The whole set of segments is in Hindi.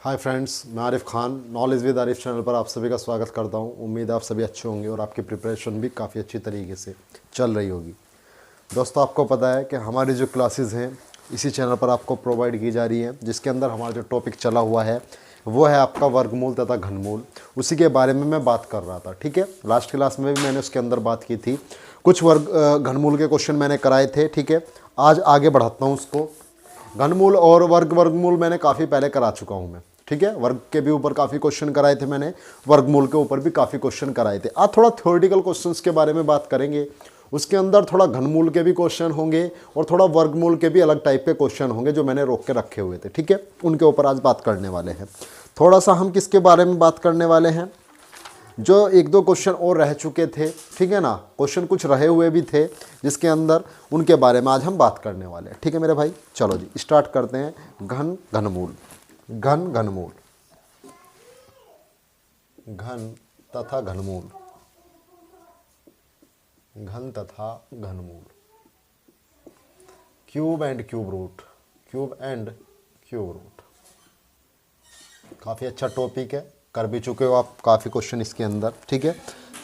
हाय फ्रेंड्स, मैं Arif Khan knowledge with Arif channel पर आप सभी का स्वागत करता हूं। उम्मीद है आप सभी अच्छे होंगे और आपकी प्रिपरेशन भी काफ़ी अच्छी तरीके से चल रही होगी। दोस्तों, आपको पता है कि हमारी जो क्लासेस हैं इसी चैनल पर आपको प्रोवाइड की जा रही हैं, जिसके अंदर हमारा जो टॉपिक चला हुआ है वो है आपका वर्गमूल तथा घनमूल। उसी के बारे में मैं बात कर रहा था। ठीक है, लास्ट क्लास में भी मैंने उसके अंदर बात की थी। कुछ घनमूल के क्वेश्चन मैंने कराए थे। ठीक है, आज आगे बढ़ाता हूँ उसको। घनमूल और वर्गमूल मैंने काफ़ी पहले करा चुका हूँ मैं। ठीक है, वर्ग के भी ऊपर काफ़ी क्वेश्चन कराए थे मैंने, वर्गमूल के ऊपर भी काफ़ी क्वेश्चन कराए थे। आज थोड़ा थ्योरेटिकल क्वेश्चंस के बारे में बात करेंगे। उसके अंदर थोड़ा घनमूल के भी क्वेश्चन होंगे और थोड़ा वर्गमूल के भी अलग टाइप के क्वेश्चन होंगे जो मैंने रोक के रखे हुए थे। ठीक है, उनके ऊपर आज बात करने वाले हैं। थोड़ा सा हम किसके बारे में बात करने वाले हैं, जो एक दो क्वेश्चन और रह चुके थे। ठीक है ना, क्वेश्चन कुछ रहे हुए भी थे जिसके अंदर, उनके बारे में आज हम बात करने वाले हैं। ठीक है मेरे भाई, चलो जी स्टार्ट करते हैं। घनमूल, घनमूल, घन तथा घनमूल, घन तथा घनमूल, cube and cube root, cube and cube root. काफ़ी अच्छा टॉपिक है, कर भी चुके हो आप काफ़ी क्वेश्चन इसके अंदर। ठीक है,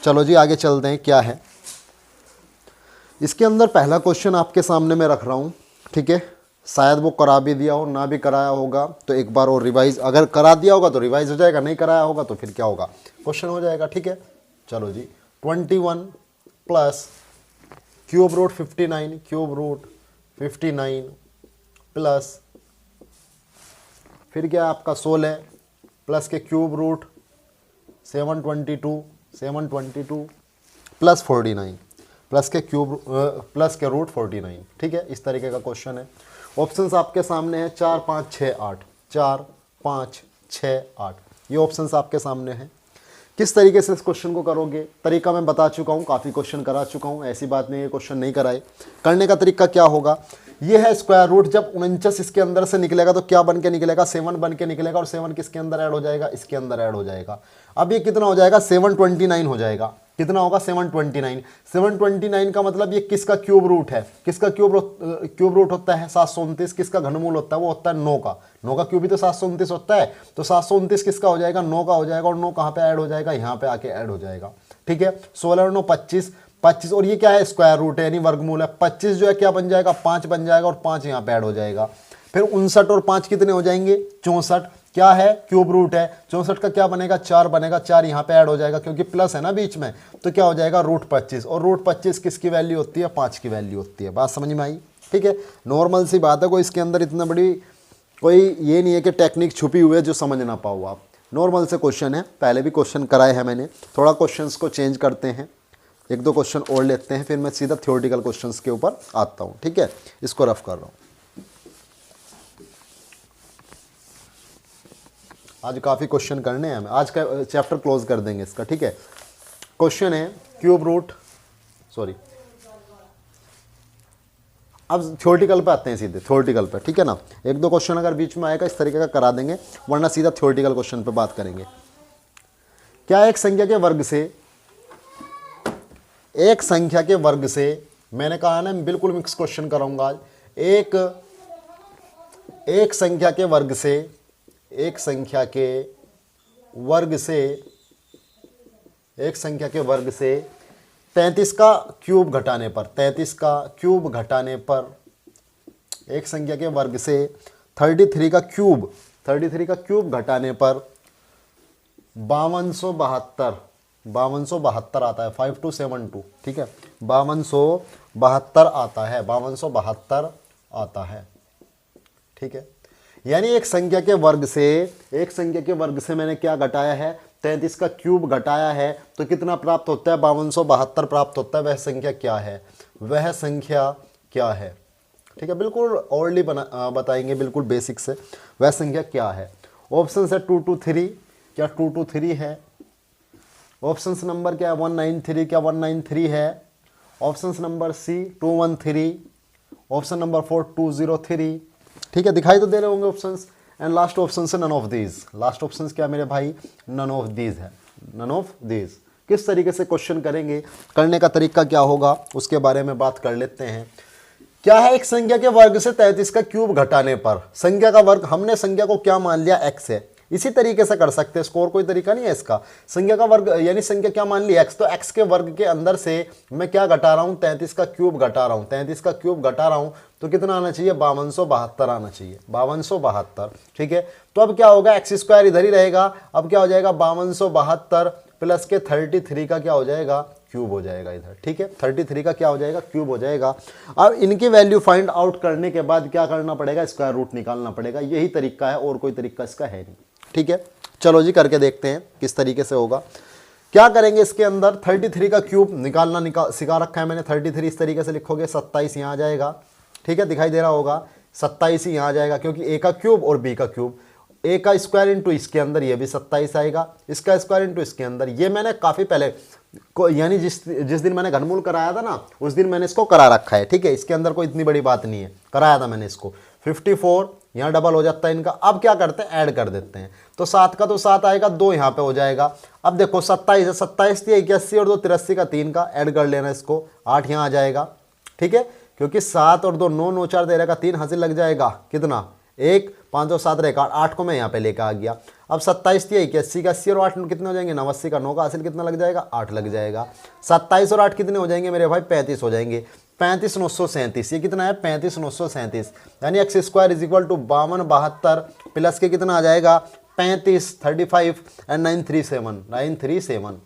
चलो जी आगे चलते हैं। क्या है इसके अंदर, पहला क्वेश्चन आपके सामने मैं रख रहा हूँ। ठीक है, शायद वो करा भी दिया हो, ना भी कराया होगा तो एक बार और रिवाइज, अगर करा दिया होगा तो रिवाइज हो जाएगा, नहीं कराया होगा तो फिर क्या होगा, क्वेश्चन हो जाएगा। ठीक है, चलो जी 21 plus cube root 59, cube root 59 plus फिर क्या आपका 16 प्लस के क्यूब रूट 722 प्लस 49 प्लस के क्यूब प्लस के रूट 49। ठीक है, इस तरीके का क्वेश्चन है। ऑप्शंस आपके सामने हैं 4 5 6 8, 4 5 6 8, ये ऑप्शंस आपके सामने हैं। किस तरीके से इस क्वेश्चन को करोगे, तरीका मैं बता चुका हूँ, काफ़ी क्वेश्चन करा चुका हूँ, ऐसी बात नहीं है क्वेश्चन नहीं कराए। करने का तरीका क्या होगा, ये है स्क्वायर रूट। जब 49 इसके अंदर से निकलेगा तो क्या बन के निकलेगा, 7 बन के निकलेगा, और 7 किसके अंदर ऐड हो जाएगा, इसके अंदर ऐड हो जाएगा। अब ये कितना हो जाएगा, 729 हो जाएगा। कितना होगा, 729। 729 का मतलब ये किसका क्यूब रूट है, किसका क्यूब रूट होता है 729। किसका घनमूल होता है, वो होता है 9 का। 9 का क्यूब भी तो 729 होता है, तो 729 किसका हो जाएगा, 9 का हो जाएगा। और 9 कहाँ पे ऐड हो जाएगा, यहाँ पे आके ऐड हो जाएगा। ठीक है, 16 और 9 25, और ये क्या है, स्क्वायर रूट है यानी वर्गमूल है। 25 जो है क्या बन जाएगा, 5 बन जाएगा, और 5 यहाँ पे ऐड हो जाएगा। फिर 59 और 5 कितने हो जाएंगे, 64। क्या है, क्यूब रूट है। 64 का क्या बनेगा, 4 बनेगा, 4 यहाँ पे ऐड हो जाएगा क्योंकि प्लस है ना बीच में, तो क्या हो जाएगा, रूट 25। और रूट 25 किसकी वैल्यू होती है, 5 की वैल्यू होती है। बात समझ में आई। ठीक है, नॉर्मल सी बात है, कोई इसके अंदर इतना बड़ी कोई ये नहीं है कि टेक्निक छुपी हुई है जो समझ ना पाओ आप। नॉर्मल से क्वेश्चन है, पहले भी क्वेश्चन कराए हैं मैंने। थोड़ा क्वेश्चंस को चेंज करते हैं, एक दो क्वेश्चन और लेते हैं, फिर मैं सीधा थ्योरेटिकल क्वेश्चंस के ऊपर आता हूँ। ठीक है, इसको रफ कर रहा हूँ। आज काफ़ी क्वेश्चन करने हैं, आज का चैप्टर क्लोज कर देंगे इसका। ठीक है, क्वेश्चन है क्यूब रूट, सॉरी अब थ्योरेटिकल पे आते हैं सीधे, थ्योरेटिकल पे। ठीक है ना, एक दो क्वेश्चन अगर बीच में आएगा इस तरीके का करा देंगे, वरना सीधा थ्योरेटिकल क्वेश्चन पे बात करेंगे। क्या एक संख्या के वर्ग से, एक संख्या के वर्ग से, मैंने कहा ना बिल्कुल मिक्स क्वेश्चन कराऊंगा आज। एक संख्या के वर्ग से, एक संख्या के वर्ग से, एक संख्या के वर्ग से 33 का क्यूब घटाने पर, 33 का क्यूब घटाने पर, एक संख्या के वर्ग से 33 का क्यूब, 33 का क्यूब घटाने पर 5272 आता है, 5272। ठीक है, 5272 आता है, 5272 आता है। ठीक है, यानी एक संख्या के वर्ग से, एक संख्या के वर्ग से मैंने क्या घटाया है, 33 का क्यूब घटाया है, तो कितना प्राप्त होता है, 5272 प्राप्त होता है। वह संख्या क्या है, वह संख्या क्या है। ठीक है, बिल्कुल ऑर्डरली बताएंगे, बिल्कुल बेसिक से, वह संख्या क्या है। ऑप्शन है 223, क्या 223 है। ऑप्शन नंबर क्या है 193, क्या 193 है। Option number C 213, option number 4 203। ठीक है, दिखाई तो दे रहे होंगे ऑप्शंस। एंड लास्ट ऑप्शन से none of these, last option क्या मेरे भाई, नन ऑफ दीज है, नन ऑफ दीज। किस तरीके से क्वेश्चन करेंगे, करने का तरीका क्या होगा, उसके बारे में बात कर लेते हैं। क्या है, एक संख्या के वर्ग से 33 का क्यूब घटाने पर, संख्या का वर्ग, हमने संख्या को क्या मान लिया, x है। इसी तरीके से कर सकते हैं इसको, और कोई तरीका नहीं है इसका। संख्या का वर्ग यानी संख्या क्या मान ली x, तो x के वर्ग के अंदर से मैं क्या घटा रहा हूँ, 33 का क्यूब घटा रहा हूँ, 33 का क्यूब घटा रहा हूँ तो कितना आना चाहिए, 5272 आना चाहिए, 5272। ठीक है, तो अब क्या होगा, एक्स स्क्वायर इधर ही रहेगा, अब क्या हो जाएगा 5272 प्लस के 33 का क्या हो जाएगा, क्यूब हो जाएगा इधर। ठीक है, 33 का क्या हो जाएगा, क्यूब हो जाएगा। अब इनकी वैल्यू फाइंड आउट करने के बाद क्या करना पड़ेगा, स्क्वायर रूट निकालना पड़ेगा, यही तरीका है, और कोई तरीका इसका है नहीं। ठीक है, चलो जी करके देखते हैं किस तरीके से होगा। क्या करेंगे, इसके अंदर 33 का क्यूब निकालना सिखा रखा है मैंने। 33 इस तरीके से लिखोगे, 27 यहाँ आ जाएगा। ठीक है, दिखाई दे रहा होगा, 27 ही यहाँ आ जाएगा, क्योंकि ए का क्यूब और बी का क्यूब, ए का स्क्वायर इंटू इसके अंदर ये भी 27 आएगा, इसका स्क्वायर इंटू इसके अंदर। ये मैंने काफ़ी पहले यानी जिस दिन मैंने घनमूल कराया था ना, उस दिन मैंने इसको करा रखा है। ठीक है, इसके अंदर कोई इतनी बड़ी बात नहीं है, कराया था मैंने इसको। 54 यहाँ डबल हो जाता है इनका। अब क्या करते हैं, ऐड कर देते हैं, तो 7 का तो 7 आएगा, 2 यहाँ पे हो जाएगा। अब देखो 27 है, 27 थी 81 और 2 83 का 3 का ऐड कर लेना इसको, 8 यहाँ आ जाएगा। ठीक है, क्योंकि 7 और 2 9 9 4 13 का 3 हासिल लग जाएगा, कितना 1 5 और 7 रहेगा, 8 को मैं यहाँ पे लेकर आ गया। अब 27 थी 81 का 80 और 8 कितने हो जाएंगे, 89 का 9 का हासिल कितना लग जाएगा, 8 लग जाएगा। 27 और 8 कितने हो जाएंगे मेरे भाई, 35 हो जाएंगे। 35,937, ये कितना है 35,937, यानी x square is equal to 5272 plus के कितना आ जाएगा 35 35 एंड 937।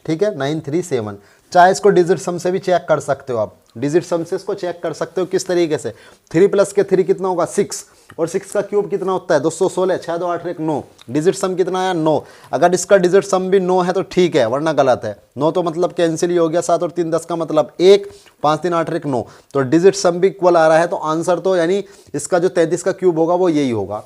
ठीक है, 937। चाहे इसको डिजिट सम से भी चेक कर सकते हो आप, डिजिट सम से इसको चेक कर सकते हो। किस तरीके से, 3 प्लस के 3 कितना होगा 6, और 6 का क्यूब कितना होता है 216, 6 2 8 1 9, डिजिट सम कितना है 9। अगर इसका डिजिट सम भी 9 है तो ठीक है, वरना गलत है। 9 तो मतलब कैंसिल ही हो गया, 7 और 3 10 का मतलब 1, 5 3 8 1 9, तो डिजिट सम भी इक्वल आ रहा है, तो आंसर तो यानी इसका जो 33 का क्यूब होगा वो यही होगा।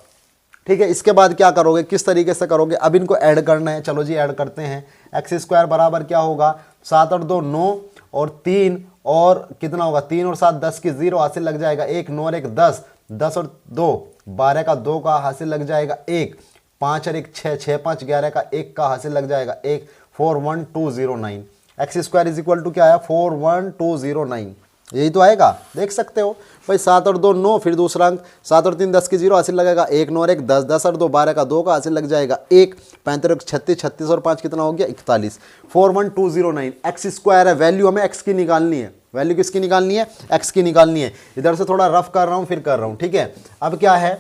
ठीक है, इसके बाद क्या करोगे, किस तरीके से करोगे, अब इनको ऐड करना है। चलो जी ऐड करते हैं। एक्स स्क्वायर बराबर क्या होगा, 7 और 2 9 और 3 और कितना होगा 3 और 7 10 की 0 हासिल लग जाएगा, 1 9 और 1 10, 10 और 2 12 का 2 का हासिल लग जाएगा 1, 5 और 1 6, 6 5 11 का 1 का हासिल लग जाएगा 1, 41209। X square is equal to क्या आया 41209, यही तो आएगा, देख सकते हो भाई। 7 और 2 9, फिर दूसरा अंक 7 और 3 10 की 0 हासिल लगेगा, 1 9 और 1 10, 10 और 2 12 का 2 का हासिल लग जाएगा 1, 35 36, 36 और 5 कितना हो गया 41, 41209। एक्स स्क्वायर है, वैल्यू हमें एक्स की निकालनी है। वैल्यू किसकी निकालनी है, एक्स की निकालनी है। इधर से थोड़ा रफ कर रहा हूँ, फिर कर रहा हूँ। ठीक है, अब क्या है,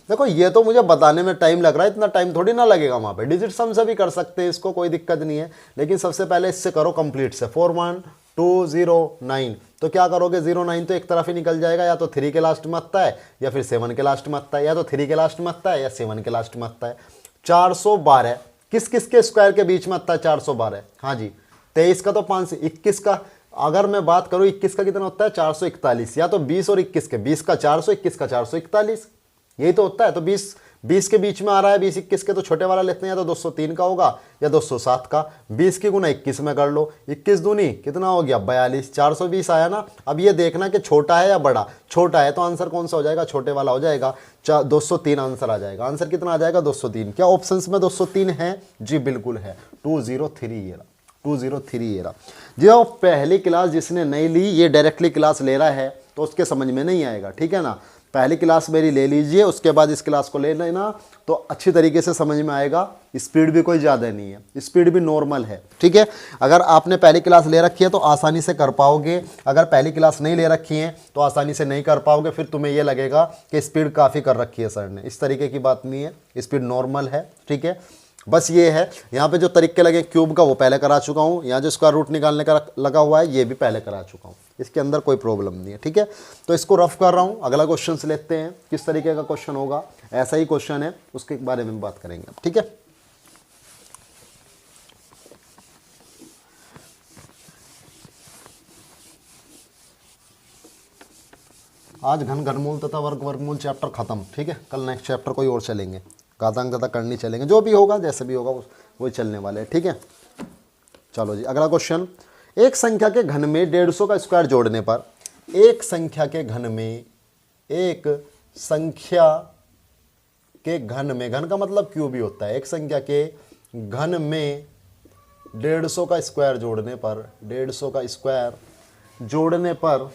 देखो ये तो मुझे बताने में टाइम लग रहा है, इतना टाइम थोड़ी ना लगेगा। वहाँ पे डिजिट सम से भी कर सकते हैं इसको, कोई दिक्कत नहीं है, लेकिन सबसे पहले इससे करो कंप्लीट से। 41209, तो क्या करोगे 09 तो एक तरफ ही निकल जाएगा, या तो 3 के लास्ट में आता है या फिर 7 के लास्ट में आता है, या तो 3 के लास्ट में आता है या 7 के लास्ट में आता है। 412 किस किस के स्क्वायर के बीच में आता है 412, हाँ जी 23 का तो 5 से 21 का, अगर मैं बात करूं 21 का कितना होता है 441, या तो 20 और 21 के, 20 का 400 21 का 441, यही तो होता है। तो 20 के बीच में आ रहा है, 20 21 के, तो छोटे वाला लेते हैं, या तो 203 का होगा या 207 का। 20 की गुना 21 में कर लो, 21 दूनी कितना हो गया 42, 420 आया ना। अब ये देखना कि छोटा है या बड़ा, छोटा है तो आंसर कौन सा हो जाएगा, छोटे वाला हो जाएगा, 203 आंसर आ जाएगा। आंसर कितना आ जाएगा 203। क्या ऑप्शंस में 203 है, जी बिल्कुल है, 203 ये रहा, 203 ये रहा। जो पहली क्लास जिसने नहीं ली, ये डायरेक्टली क्लास ले रहा है तो उसके समझ में नहीं आएगा, ठीक है ना। पहली क्लास मेरी ले लीजिए, उसके बाद इस क्लास को ले लेना, तो अच्छी तरीके से समझ में आएगा। स्पीड भी कोई ज़्यादा नहीं है, स्पीड भी नॉर्मल है, ठीक है। अगर आपने पहली क्लास ले रखी है तो आसानी से कर पाओगे, अगर पहली क्लास नहीं ले रखी है तो आसानी से नहीं कर पाओगे, फिर तुम्हें ये लगेगा कि स्पीड काफ़ी कर रखी है सर ने। इस तरीके की बात नहीं है, स्पीड नॉर्मल है, ठीक है। बस ये है, यहाँ पे जो तरीके लगे क्यूब का वो पहले करा चुका हूँ, यहाँ जो स्क्वायर रूट निकालने का लगा हुआ है ये भी पहले करा चुका हूँ, इसके अंदर कोई प्रॉब्लम नहीं है, ठीक है। तो इसको रफ कर रहा हूँ, अगला क्वेश्चन से लेते हैं। किस तरीके का क्वेश्चन होगा, ऐसा ही क्वेश्चन है, उसके बारे में बात करेंगे, ठीक है। आज घनमूल तथा वर्गमूल चैप्टर खत्म, ठीक है। कल नेक्स्ट चैप्टर कोई और चलेंगे, घातांक तथा करनी चलेंगे, जो भी होगा जैसे भी होगा वही चलने वाले हैं, ठीक है। चलो जी अगला क्वेश्चन। एक संख्या के घन में 150 का स्क्वायर जोड़ने पर, एक संख्या के घन में, एक संख्या के घन में, घन का मतलब क्यूब भी होता है, एक संख्या के घन में 150 का स्क्वायर जोड़ने पर, 150 का स्क्वायर जोड़ने पर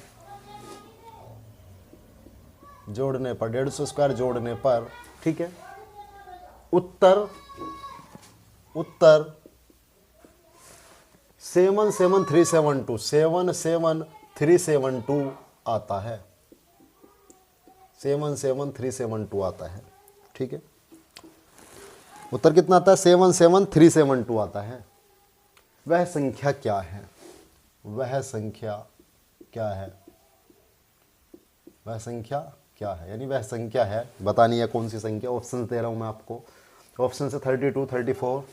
150 स्क्वायर जोड़ने पर, ठीक है, उत्तर 77372 आता है, 77372 आता है। ठीक है, उत्तर कितना आता है? 77372 आता है। वह संख्या क्या है? वह संख्या क्या है? वह संख्या क्या है, यानी वह संख्या है, बतानी है कौन सी संख्या। ऑप्शन दे रहा हूं मैं आपको। ऑप्शन से 32, 34,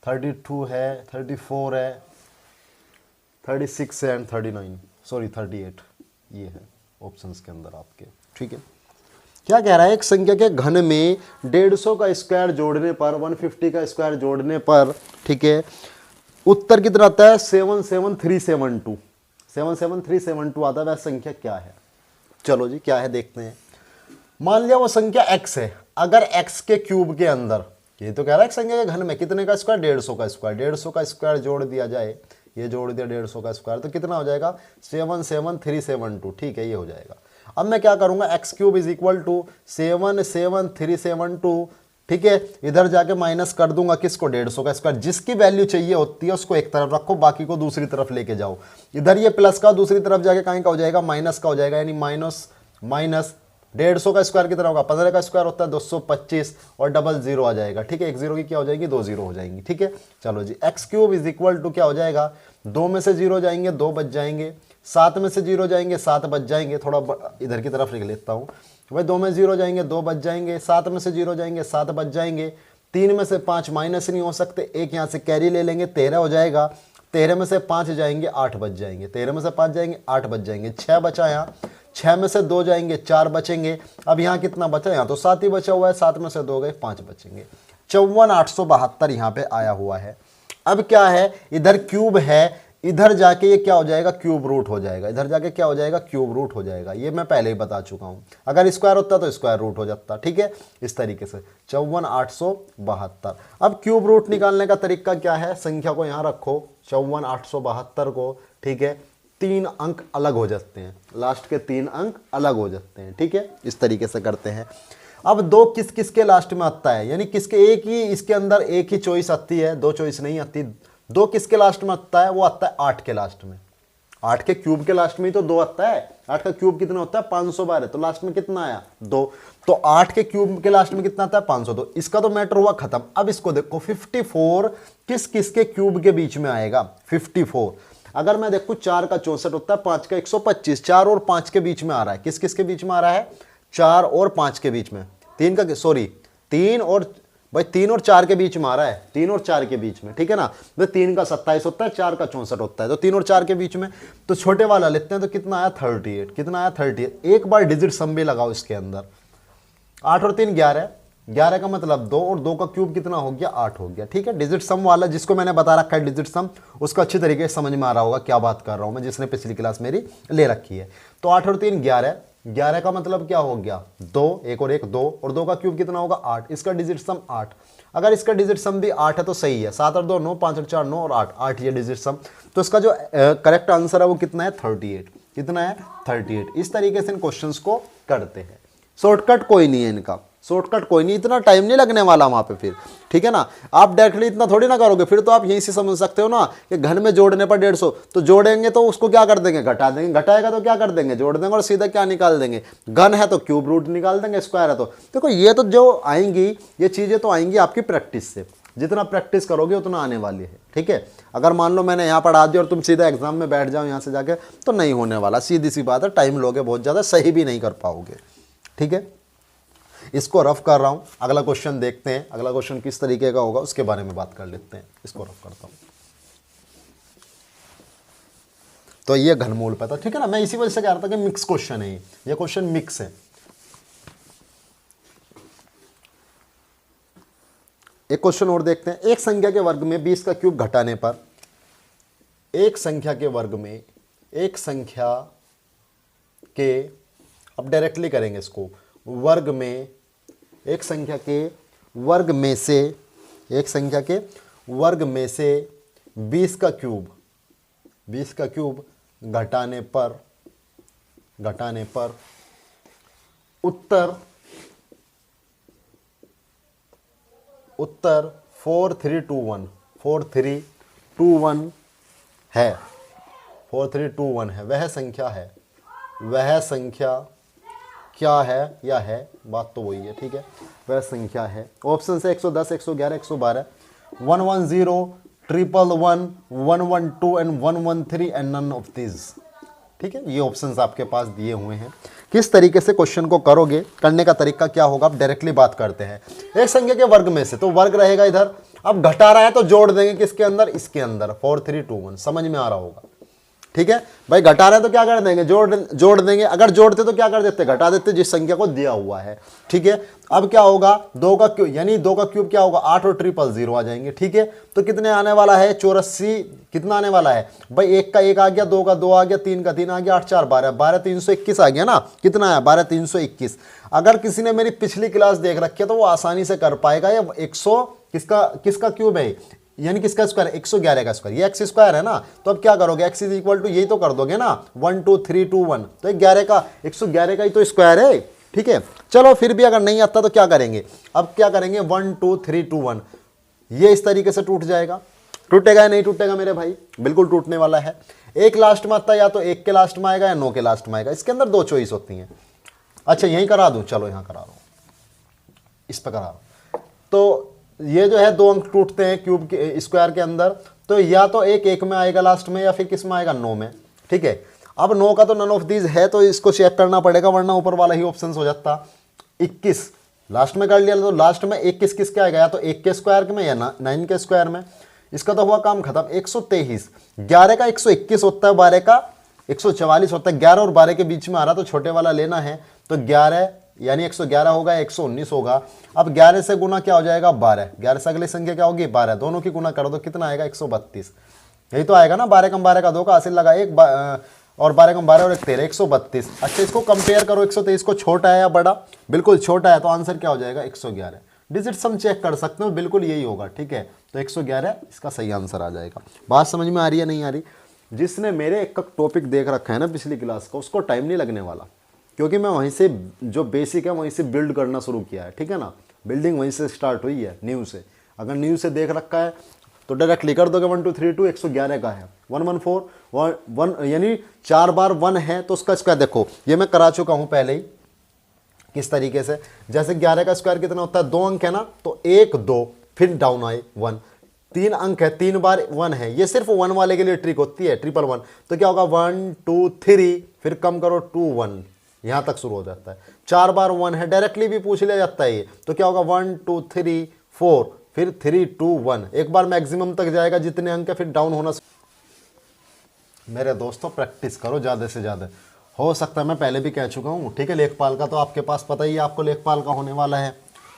32 है, 34 है, 36 है एंड 39, सॉरी 38, ये है ऑप्शंस के अंदर आपके। ठीक है, क्या कह रहा है? एक संख्या के घन में 150 का स्क्वायर जोड़ने पर, 150 का स्क्वायर जोड़ने पर, ठीक है, उत्तर कितना आता है? 77372, 77372 आता है। वह संख्या क्या है? चलो जी, क्या है देखते हैं। मान लिया वो संख्या x है। अगर x के क्यूब के अंदर, ये तो कह रहा है संख्या के घन में कितने का स्क्वायर? 150 का स्क्वायर, 150 का स्क्वायर जोड़ दिया जाए, ये जोड़ दिया 150 का स्क्वायर, तो कितना हो जाएगा? 77372। ठीक है, ये हो जाएगा। अब मैं क्या करूंगा? X cube is equal to 77372। ठीक है, इधर जाके माइनस कर दूंगा किसको? 150 का स्क्वायर। जिसकी वैल्यू चाहिए होती है उसको एक तरफ रखो, बाकी को दूसरी तरफ लेके जाओ। इधर ये प्लस का, दूसरी तरफ जाके कहीं का हो जाएगा? माइनस का हो जाएगा, यानी माइनस 150 का स्क्वायर कितना होगा? 15 का स्क्वायर होता है 225, और डबल जीरो आ जाएगा। ठीक है, एक जीरो की क्या हो जाएगी? 2 जीरो हो जाएंगी। ठीक है, चलो जी, X cube is equal to क्या हो जाएगा? 2 में से 0 जाएंगे, 2 बच जाएंगे। 7 में से 0 जाएंगे, 7 बच जाएंगे। थोड़ा इधर की तरफ लिख लेता हूँ भाई। 2 में 0 जाएंगे, 2 बच जाएंगे। 7 में से 0 जाएंगे, 7 बच जाएंगे। 3 में से 5 माइनस नहीं हो सकते, एक यहाँ से कैरी ले लेंगे, 13 हो जाएगा। 13 में से 5 जाएंगे, 8 बच जाएंगे। 13 में से 5 जाएंगे, 8 बच जाएंगे। 6 बचा यहाँ, 6 में से 2 जाएंगे, 4 बचेंगे। अब यहाँ कितना बचा? यहाँ तो 7 ही बचा हुआ है। 7 में से 2 गए, 5 बचेंगे। 54872 यहाँ पे आया हुआ है। अब क्या है? इधर क्यूब है, इधर जाके ये क्या हो जाएगा? क्यूब रूट हो जाएगा। इधर जाके क्या हो जाएगा? क्यूब रूट हो जाएगा। ये मैं पहले ही बता चुका हूं। अगर स्क्वायर होता तो स्क्वायर रूट हो जाता। ठीक है, इस तरीके से 54872। अब क्यूब रूट निकालने का तरीका क्या है? संख्या को यहां रखो, 54872 को। ठीक है, 3 अंक अलग हो जाते हैं, लास्ट के 3 अंक अलग हो जाते हैं। ठीक है, इस तरीके से करते हैं। अब 2 किस किस के लास्ट में आता है? यानी किसके? एक ही इसके अंदर एक ही चॉइस आती है, 2 चॉइस नहीं आती। 2 किसके लास्ट में आता है? वो आता है 8 के लास्ट में। 8 के क्यूब के लास्ट में ही तो 2 आता है। 8 का क्यूब कितना होता है? 512, तो लास्ट में कितना आया? 2। तो 8 के क्यूब के लास्ट में कितना आता है? 502। इसका तो मैटर हुआ खत्म। अब इसको देखो, 54 किस किस के क्यूब के बीच में आएगा? 54 अगर मैं देखूं, 4 का 64 होता है, 5 का 125, 4 और 5 के बीच में आ रहा है। किस किस के बीच में आ रहा है? 4 और 5 के बीच में। 3 का, सॉरी 3 और, भाई 3 और 4 के बीच में आ रहा है। 3 और 4 के बीच में, ठीक है ना। तो 3 का 27 होता है, 4 का 64 होता है, तो 3 और 4 के बीच में। तो छोटे वाला लेते हैं, तो कितना आया? 38। कितना आया? 38। एक बार डिजिट सम भी लगाओ इसके अंदर। 8 और 3 11, 11 का मतलब 2, और 2 का क्यूब कितना हो गया? 8 हो गया। ठीक है, डिजिट सम वाला जिसको मैंने बता रखा है डिजिट सम, उसको अच्छी तरीके से समझ में आ रहा होगा क्या बात कर रहा हूं मैं, जिसने पिछली क्लास मेरी ले रखी है। तो 8 और 3 11, 11 का मतलब क्या हो गया? 2, 1 और 1 2, और 2 का क्यूब कितना होगा? 8। इसका डिजिट सम 8। अगर इसका डिजिट सम भी 8 है तो सही है। 7 और 2 9, 5 और 4 9 और 8, 8 ये डिजिट सम। तो इसका जो करेक्ट आंसर है वो कितना है? 38। कितना है? 38। इस तरीके से इन क्वेश्चंस को करते हैं। शॉर्टकट कोई नहीं है इनका, शॉर्टकट कोई नहीं, इतना टाइम नहीं लगने वाला वहां पे फिर। ठीक है ना, आप डायरेक्टली इतना थोड़ी ना करोगे। फिर तो आप यहीं से समझ सकते हो ना कि घन में जोड़ने पर 150, तो जोड़ेंगे तो उसको क्या कर देंगे? घटा देंगे। घटाएगा तो क्या कर देंगे? जोड़ देंगे, और सीधा क्या निकाल देंगे? घन है तो क्यूब रूट निकाल देंगे, स्क्वायर है तो। देखो ये तो जो आएंगी, ये चीजें तो आएंगी आपकी प्रैक्टिस से। जितना प्रैक्टिस करोगे उतना आने वाली है। ठीक है, अगर मान लो मैंने यहाँ पढ़ा दिया और तुम सीधा एग्जाम में बैठ जाओ यहाँ से जाके, तो नहीं होने वाला। सीधी सी बात है, टाइम लोगे बहुत ज्यादा, सही भी नहीं कर पाओगे। ठीक है, इसको रफ कर रहा हूं। अगला क्वेश्चन देखते हैं, अगला क्वेश्चन किस तरीके का होगा उसके बारे में बात कर लेते हैं। इसको रफ करता हूं। तो ये घनमूल पे था। ठीक है ना, मैं इसी वजह से कह रहा था कि मिक्स क्वेश्चन है ये क्वेश्चन मिक्स है। एक क्वेश्चन और देखते हैं। एक संख्या के वर्ग में 20 का क्यूब घटाने पर, एक संख्या के वर्ग में, एक संख्या के, अब डायरेक्टली करेंगे इसको, वर्ग में, एक संख्या के वर्ग में से, एक संख्या के वर्ग में से 20 का क्यूब, 20 का क्यूब घटाने पर, घटाने पर उत्तर उत्तर 4321 4321 है, 4321 है। वह संख्या है, वह संख्या क्या है या है, बात तो वही है, ठीक है। वह संख्या है। ऑप्शन से 110, 111, 112, 110, 111, 112 and 113 and none of this, ठीक है। ये ऑप्शंस आपके पास दिए हुए हैं। किस तरीके से क्वेश्चन को करोगे, करने का तरीका क्या होगा, आप डायरेक्टली बात करते हैं। एक संख्या के वर्ग में से, तो वर्ग रहेगा इधर, अब घटा रहा है तो जोड़ देंगे किसके अंदर, इसके अंदर, 4321, समझ में आ रहा होगा, ठीक है भाई। घटा रहे हैं तो क्या कर देंगे, जोड़ देंगे। अगर जोड़ते तो क्या कर देते, घटा देते जिस संख्या को दिया हुआ है, ठीक है। अब क्या होगा, 2 का क्यूब, यानी 2 का क्यूब क्या होगा, 8 और 000 आ जाएंगे, ठीक है। तो कितने आने वाला है, 84, कितना आने वाला है भाई, 1 का 1 आ गया, 2 का 2 आ गया, 3 का 3 आ गया, 8 4 12, 12321 आ गया ना, कितना आया 12321। अगर किसी ने मेरी पिछली क्लास देख रखी है तो वो आसानी से कर पाएगा। ये 100 किसका क्यूब है, यानी किसका स्क्वायर, 111 का स्क्वायर, ये एक्स स्क्वायर है ना। तो अब क्या करोगे, एक्स इज इक्वल टू यही तो कर दोगे ना, 1 2 3 2 1, तो 111 का ही तो स्क्वायर है, ठीक है। चलो फिर भी अगर नहीं आता तो क्या करेंगे, अब क्या करेंगे, 1 2 3 2 1, ये इस तरीके से टूट जाएगा। टूटेगा या नहीं टूटेगा मेरे भाई, बिल्कुल टूटने वाला है। एक लास्ट में आता है, या तो 1 के लास्ट में आएगा या 9 के लास्ट में आएगा, इसके अंदर 2 चॉइस होती हैं। अच्छा यहीं करा दूं, चलो यहां करा रहा हूं, इस पर करा रहा हूं। तो ये जो है 2 अंक टूटते हैं क्यूब के स्क्वायर के अंदर, तो या तो 1 में आएगा लास्ट में, या फिर किस में आएगा, 9 में, ठीक है। अब 9 का तो नन ऑफ दीज है, तो इसको चेक करना पड़ेगा, वरना ऊपर वाला ही ऑप्शन हो जाता। 21 लास्ट में कर लिया तो लास्ट में 21 किसके आएगा, या तो 1 के स्क्वायर में या 9 के स्क्वायर में। इसका तो हुआ काम खत्म। 123, 11 का 121 होता है, 12 का 144 होता है। 11 और 12 के बीच में आ रहा तो छोटे वाला लेना है, तो 11 यानी 111 होगा, 119 होगा। अब 11 से गुना क्या हो जाएगा, 12, 11 से अगली संख्या क्या होगी, 12, दोनों की गुना कर दो, कितना आएगा, 132, यही तो आएगा ना। 12 कम 12 का 2 का हासिल लगा 1, और 12 कम 12 और 1 13, 132। अच्छा इसको कंपेयर करो, 123 को छोटा है या बड़ा, बिल्कुल छोटा है, तो आंसर क्या हो जाएगा, 111। डिजिट सम चेक कर सकते हो, बिल्कुल यही होगा, ठीक है। तो 111 इसका सही आंसर आ जाएगा। बात समझ में आ रही है नहीं आ रही। जिसने मेरे एक टॉपिक देख रखा है ना पिछली क्लास का, उसको टाइम नहीं लगने वाला, क्योंकि मैं वहीं से जो बेसिक है वहीं से बिल्ड करना शुरू किया है, ठीक है ना। बिल्डिंग वहीं से स्टार्ट हुई है, न्यू से। अगर न्यू से देख रखा है तो डायरेक्टली कर दोगे, 1 2 3 2, 111 का है, 114 1 यानी 4 बार 1 है, तो उसका स्क्वायर देखो, ये मैं करा चुका हूँ पहले ही। किस तरीके से, जैसे 11 का स्क्वायर कितना होता है, 2 अंक है ना, तो 1 2 फिर डाउन आए 1, 3 अंक है, 3 बार 1 है, ये सिर्फ 1 वाले के लिए ट्रिक होती है, 111। तो क्या होगा, 1 2 3 फिर कम करो 2 1, यहां तक शुरू हो जाता है। 4 बार 1 है, डायरेक्टली भी पूछ लिया जाता है ये, तो क्या होगा, 1 2 3 4 फिर 3 2 1, एक बार मैक्सिमम तक जाएगा जितने अंक है, फिर डाउन होना। मेरे दोस्तों प्रैक्टिस करो ज़्यादा से ज़्यादा, हो सकता है मैं पहले भी कह चुका हूँ, ठीक है। लेखपाल का तो आपके पास पता ही है, आपको लेखपाल का होने वाला है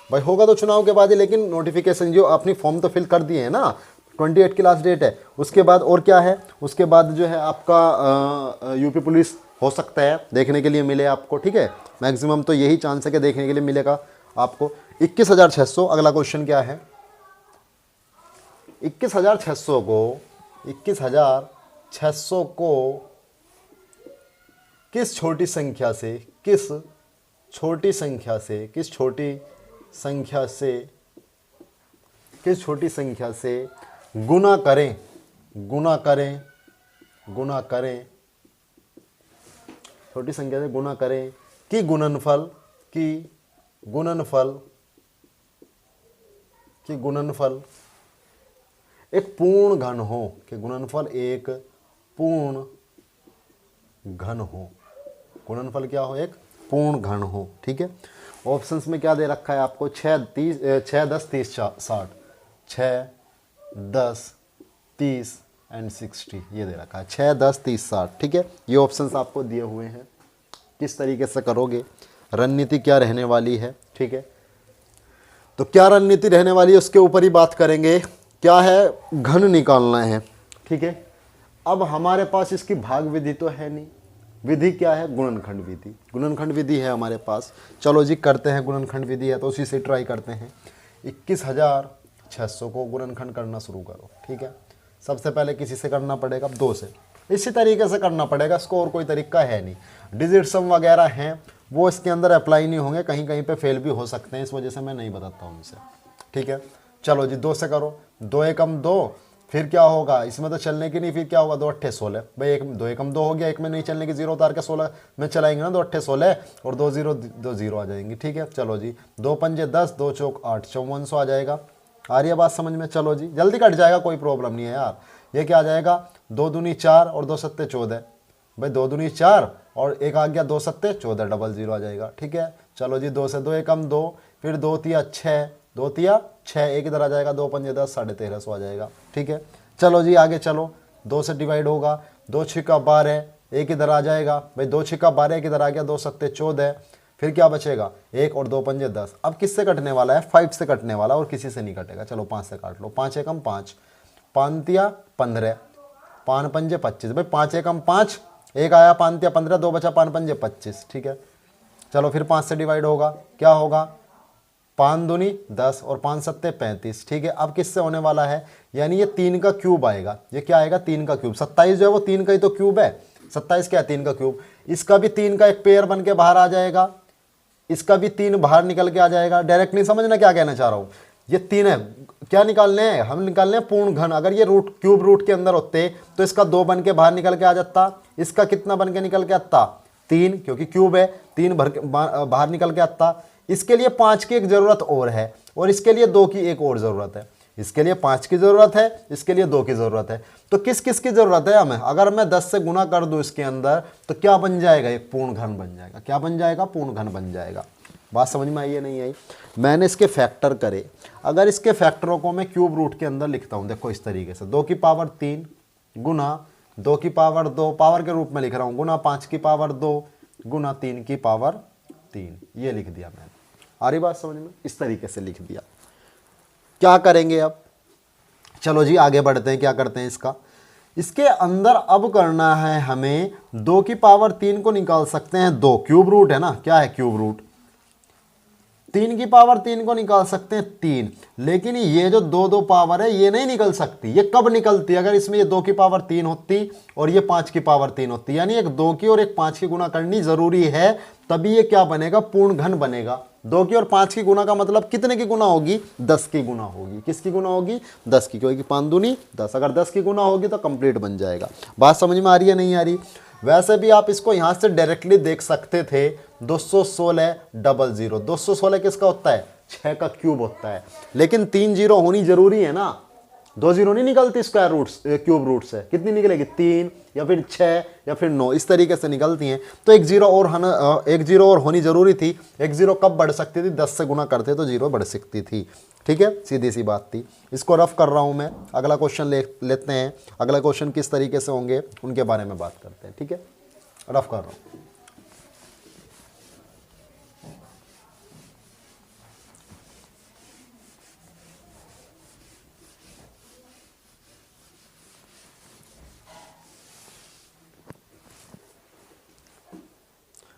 भाई, होगा तो चुनाव के बाद ही, लेकिन नोटिफिकेशन जो अपनी फॉर्म तो फिल कर दिए हैं ना, 28 की लास्ट डेट है। उसके बाद और क्या है, उसके बाद जो है आपका यूपी पुलिस हो सकता है देखने के लिए मिले आपको, ठीक है। मैक्सिमम तो यही चांस है कि देखने के लिए मिलेगा आपको। 21,600 अगला क्वेश्चन क्या है, 21,600 को किस छोटी संख्या से गुना करें छोटी संख्या से गुना करें कि गुणनफल एक पूर्ण घन हो, कि गुणनफल एक पूर्ण घन हो, गुणनफल क्या हो, एक पूर्ण घन हो, ठीक है। ऑप्शंस में क्या दे रखा है आपको, 6 10 30 60, 6 10 30 एंड 60, ये दे रखा है 6 10 30 60, ठीक है। ये ऑप्शंस आपको दिए हुए हैं, किस तरीके से करोगे, रणनीति क्या रहने वाली है, ठीक है। तो क्या रणनीति रहने वाली है उसके ऊपर ही बात करेंगे। क्या है, घन निकालना है, ठीक है। अब हमारे पास इसकी भाग विधि तो है नहीं, विधि क्या है, गुणनखंड विधि है हमारे पास। चलो जी करते हैं, गुणनखंड विधि है तो उसी से ट्राई करते हैं। 21,600 को गुणनखंड करना शुरू करो, ठीक है। सबसे पहले किसी से करना पड़ेगा, 2 से, इसी तरीके से करना पड़ेगा इसको, और कोई तरीका है नहीं। डिजिट सम वगैरह हैं वो इसके अंदर अप्लाई नहीं होंगे, कहीं कहीं पे फेल भी हो सकते हैं, इस वजह से मैं नहीं बताता हूँ इनसे, ठीक है। चलो जी 2 से करो, 2 एकम 2, फिर क्या होगा, इसमें तो चलने की नहीं, फिर क्या होगा, 2 अट्ठे 16 भाई, एक 2 एकम 2 हो गया, एक में नहीं चलने की, 0 उतार के 16 में चलाएंगे ना, 2 अट्ठे 16 और 2 0 2 0 आ जाएंगी। ठीक है, चलो जी 2 पंजे 10, 2 चौक 8, 5400 आ जाएगा। आ रही है बात समझ में? चलो जी जल्दी कट जाएगा, कोई प्रॉब्लम नहीं है यार। ये क्या आ जाएगा, 2 दूनी 4 और 2 सत्ते 14 भाई, 2 दूनी 4 और एक आ गया 2 सत्ते 14, 00 आ जाएगा। ठीक है, चलो जी 2 से 2 एकम 2, फिर 2 तिया 6, 2 तिया 6, एक इधर आ जाएगा, 2 पंजे 10, 1350 आ जाएगा। ठीक है, चलो जी आगे चलो, 2 से डिवाइड होगा, 2 छिक्का 12, एक इधर आ जाएगा भाई, 2 छिक्का 12 एक इधर आ गया, 2 सत्ते 14, फिर क्या बचेगा, 1 और 2 पंजे 10। अब किससे कटने वाला है, 5 से कटने वाला, और किसी से नहीं कटेगा। चलो 5 से काट लो, 5 एकम 5, 5 तिया 15, 5 पंजे 25 भाई, 5 एकम 5, एक आया 5 तिया 15, 2 बचा 5 पंजे 25। ठीक है, चलो फिर 5 से डिवाइड होगा, क्या होगा, 5 दूनी 10 और 5 सत्ते 35। ठीक है, अब किससे होने वाला है, यानी ये 3 का क्यूब आएगा। ये क्या आएगा, 3 का क्यूब। 27 जो है वो 3 का ही तो क्यूब है, 27 क्या है, 3 का क्यूब। इसका भी 3 का एक पेयर बन के बाहर आ जाएगा, इसका भी 3 बाहर निकल के आ जाएगा। डायरेक्ट नहीं समझना क्या कहना चाह रहा हूँ, ये 3 है, क्या निकालने हैं, हम निकालने हैं पूर्ण घन। अगर ये रूट क्यूब रूट के अंदर होते तो इसका 2 बन के बाहर निकल के आ जाता, इसका कितना बन के निकल के आता, 3, क्योंकि क्यूब है, 3 बाहर निकल के आता। इसके लिए 5 की एक ज़रूरत और है, और इसके लिए 2 की एक और ज़रूरत है। इसके लिए 5 की ज़रूरत है, इसके लिए 2 की ज़रूरत है। तो किस किस की ज़रूरत है हमें, अगर मैं 10 से गुना कर दूं इसके अंदर, तो क्या बन जाएगा, एक पूर्ण घन बन जाएगा। क्या बन जाएगा, पूर्ण घन बन जाएगा। बात समझ में आई है नहीं आई? मैंने इसके फैक्टर करे, अगर इसके फैक्टरों को मैं क्यूब रूट के अंदर लिखता हूँ, देखो इस तरीके से, 2 की पावर 3 गुना 2 की पावर 2, पावर के रूप में लिख रहा हूँ, गुना 5 की पावर 2 गुना 3 की पावर 3, ये लिख दिया मैंने। आ रही बात समझ में? इस तरीके से लिख दिया। क्या करेंगे अब, चलो जी आगे बढ़ते हैं, क्या करते हैं इसका, इसके अंदर अब करना है हमें 2 की पावर 3 को निकाल सकते हैं, 2 क्यूब रूट है ना, क्या है क्यूब रूट, 3 की पावर 3 को निकाल सकते हैं 3, लेकिन ये जो 2 2 पावर है ये नहीं निकल सकती। ये कब निकलती, अगर इसमें ये 2 की पावर 3 होती और ये 5 की पावर 3 होती, यानी एक 2 की और एक 5 की गुना करनी जरूरी है, तभी ये क्या बनेगा, पूर्ण घन बनेगा। 2 की और 5 की गुना का मतलब कितने की गुना होगी, 10 की गुना होगी। किसकी गुना होगी, 10 की, क्योंकि 5 दूनी 10, अगर 10 की गुना होगी तो कंप्लीट बन जाएगा। बात समझ में आ रही है नहीं आ रही? वैसे भी आप इसको यहाँ से डायरेक्टली देख सकते थे, 216 00, 216 किसका होता है, 6 का क्यूब होता है, लेकिन 3 जीरो होनी जरूरी है ना, 2 जीरो नहीं निकलती स्क्वायर रूट क्यूब रूट से, कितनी निकलेगी, 3 या फिर 6 या फिर 9, इस तरीके से निकलती हैं। तो एक जीरो और होनी जरूरी थी। एक जीरो कब बढ़ सकती थी, 10 से गुना करते तो जीरो बढ़ सकती थी। ठीक है, सीधी सी बात थी। इसको रफ कर रहा हूं मैं, अगला क्वेश्चन लेते हैं। अगला क्वेश्चन किस तरीके से होंगे उनके बारे में बात करते हैं। ठीक है, रफ कर रहा हूं।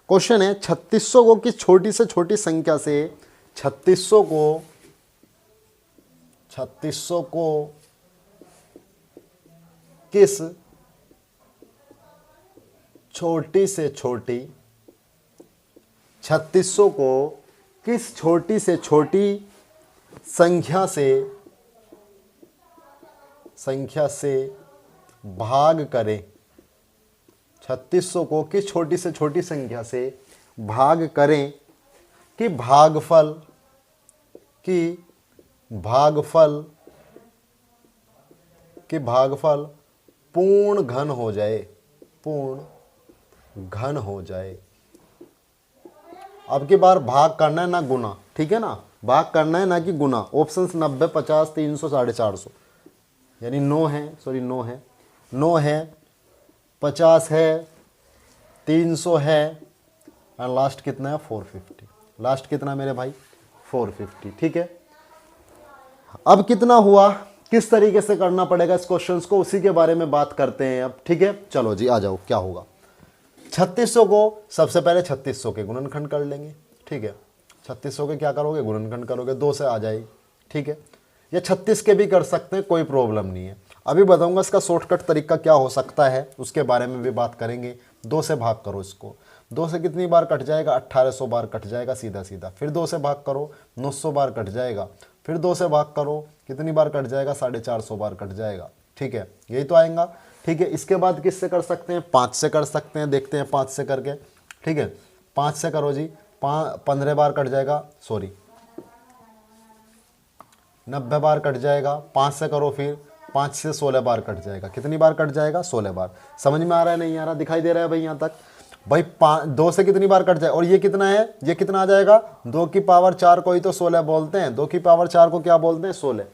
क्वेश्चन है 3600 को किस छोटी से छोटी संख्या से 3600 को किस छोटी से छोटी 3600 को किस छोटी से छोटी संख्या से भाग करें। 3600 को किस छोटी से छोटी संख्या से भाग करें कि भागफल पूर्ण घन हो जाए। अब की बार भाग करना है ना गुना, ठीक है ना, भाग करना है ना कि गुना। ऑप्शंस 90, 50, 300, 450, यानी 9 है, 9 है, 50 है, 300 है, और लास्ट कितना है, 450। लास्ट कितना मेरे भाई, 450। ठीक है, अब कितना हुआ, किस तरीके से करना पड़ेगा इस क्वेश्चंस को, उसी के बारे में बात करते हैं अब। ठीक है, चलो जी आ जाओ, क्या होगा। 3600 को सबसे पहले 3600 के गुणनखंड कर लेंगे। ठीक है, 3600 के क्या करोगे, गुणनखंड करोगे, 2 से आ जाएगी। ठीक है, या 36 के भी कर सकते हैं, कोई प्रॉब्लम नहीं है। अभी बताऊंगा इसका शॉर्टकट तरीका क्या हो सकता है, उसके बारे में भी बात करेंगे। 2 से भाग करो इसको, 2 से कितनी बार कट जाएगा, 1800 बार कट जाएगा सीधा सीधा। फिर 2 से भाग करो, 900 बार कट जाएगा। फिर 2 से भाग करो, कितनी बार कट जाएगा, 450 बार कट जाएगा। ठीक है, यही तो आएगा। ठीक है, इसके बाद किससे कर सकते हैं, 5 से कर सकते हैं, देखते हैं 5 से करके। ठीक है, 5 से करो जी, 15 बार कट जाएगा, सॉरी 90 बार कट जाएगा। 5 से करो, फिर 5 से 16 बार कट जाएगा। कितनी बार कट जाएगा, 16 बार। समझ में आ रहा है, नहीं आ रहा, दिखाई दे रहा है भाई यहाँ तक। भाई 2 से कितनी बार कट जाए, और ये कितना है, ये कितना आ जाएगा, 2 की पावर 4 को ही तो 16 बोलते हैं। 2 की पावर 4 को क्या बोलते हैं, 16।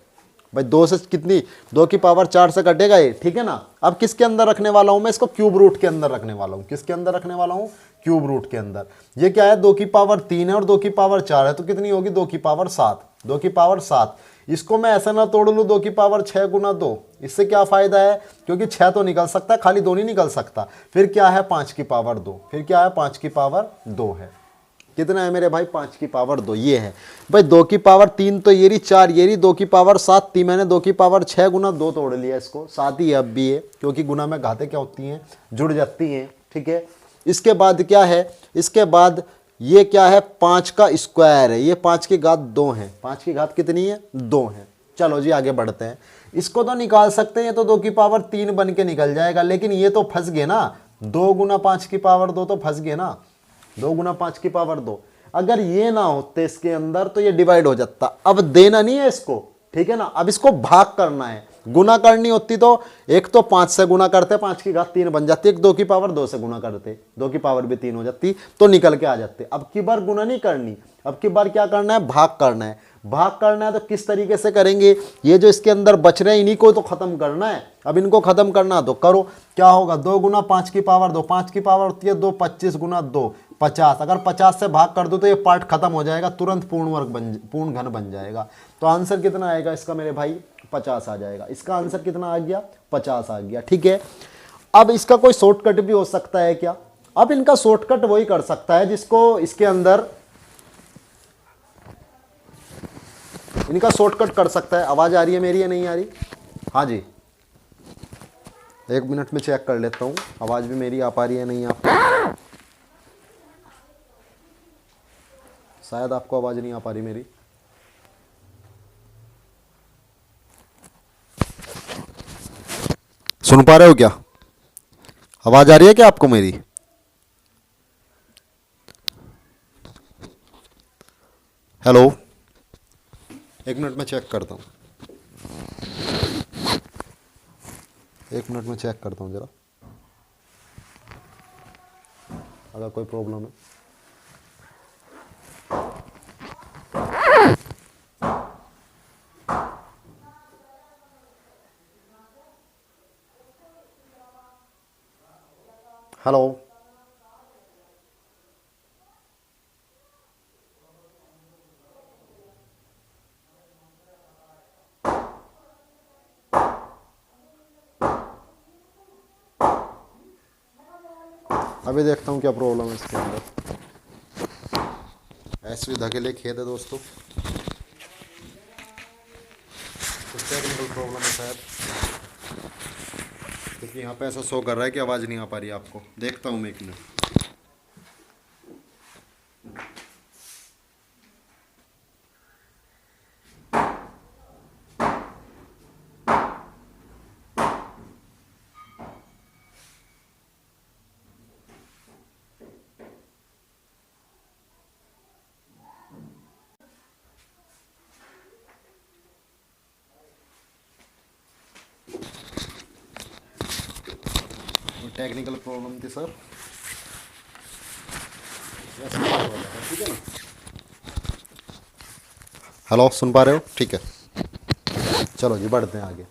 भाई 2 से कितनी, 2 की पावर 4 से कटेगा ये, ठीक है ना। अब किसके अंदर रखने वाला हूं मैं इसको, क्यूब रूट के अंदर रखने वाला हूं। किसके अंदर रखने वाला हूं, क्यूब रूट के अंदर। ये क्या है, 2 की पावर 3 है और 2 की पावर 4 है, तो कितनी होगी, 2 की पावर 7। 2 की पावर 7। इसको मैं ऐसा ना तोड़ लूँ, 2 की पावर 6 गुना 2। इससे क्या फायदा है, क्योंकि 6 तो निकल सकता है, खाली 2 नहीं निकल सकता। फिर क्या है, 5 की पावर 2। फिर क्या है, 5 की पावर 2 है। कितना है मेरे भाई, 5 की पावर 2 ये है। भाई 2 की पावर 3 तो ये रही, 4 ये रही, 2 की पावर 7 थी, मैंने 2 की पावर 6 गुना 2 तोड़ लिया इसको। 7 ही अब भी है, क्योंकि गुना में घाते क्या होती हैं, जुड़ जाती हैं। ठीक है, इसके बाद क्या है, इसके बाद ये क्या है, 5 का स्क्वायर है। ये 5 की घात 2 है। 5 की घात कितनी है, 2 है। चलो जी आगे बढ़ते हैं। इसको तो निकाल सकते हैं, ये तो 2 की पावर 3 बन के निकल जाएगा, लेकिन ये तो फंस गए ना, 2 गुना 5 की पावर 2 तो फंस गए ना, 2 गुना 5 की पावर 2। अगर ये ना होते इसके अंदर तो ये डिवाइड हो जाता। अब देना नहीं है इसको, ठीक है ना। अब इसको भाग करना है, गुना करनी होती तो एक तो 5 से गुना करते, 5 की घात 3 बन जाती, एक 2 की पावर 2 से गुना करते, 2 की पावर भी 3 हो जाती, तो निकल के आ जाते। अब की बार गुना नहीं करनी, अब की बार क्या करना है, भाग करना है। भाग करना है तो किस तरीके से करेंगे, ये जो इसके अंदर बच रहे हैं इन्हीं को तो खत्म करना है। अब इनको खत्म करना तो करो, क्या होगा, 2 गुना 5 की पावर 2, 5 की पावर होती है 2, 25 गुना 2 50। अगर 50 से भाग कर दो तो ये पार्ट खत्म हो जाएगा, तुरंत पूर्ण वर्ग पूर्ण घन बन जाएगा। तो आंसर कितना आएगा इसका मेरे भाई, 50 आ जाएगा। इसका आंसर कितना आ गया, 50 आ गया। ठीक है, अब इसका कोई शॉर्टकट भी हो सकता है क्या, अब इनका शॉर्टकट वही कर सकता है जिसको इसके अंदर इनका शॉर्टकट कर सकता है। आवाज आ रही है मेरी या नहीं आ रही, हाँ जी, 1 मिनट में चेक कर लेता हूँ आवाज भी मेरी आ पा रही है नहीं आपको, शायद आपको आवाज नहीं आ पा रही मेरी। सुन पा रहे हो क्या, आवाज आ रही है क्या आपको मेरी, हेलो, 1 मिनट में चेक करता हूँ, 1 मिनट में चेक करता हूँ जरा, अगर कोई प्रॉब्लम है। हेलो, अभी देखता हूँ क्या प्रॉब्लम है इसके अंदर। ऐसी सुविधा के लिए खेद है दोस्तों, कुछ टेक्निकल प्रॉब्लम है शायद, क्योंकि यहाँ पे ऐसा शो कर रहा है कि आवाज़ नहीं आ पा रही आपको। देखता हूँ मैं 1 मिनट। टेक्निकल प्रॉब्लम थी सर, ठीक है ना। हेलो, सुन पा रहे हो, ठीक है, चलो जी बढ़ते हैं आगे।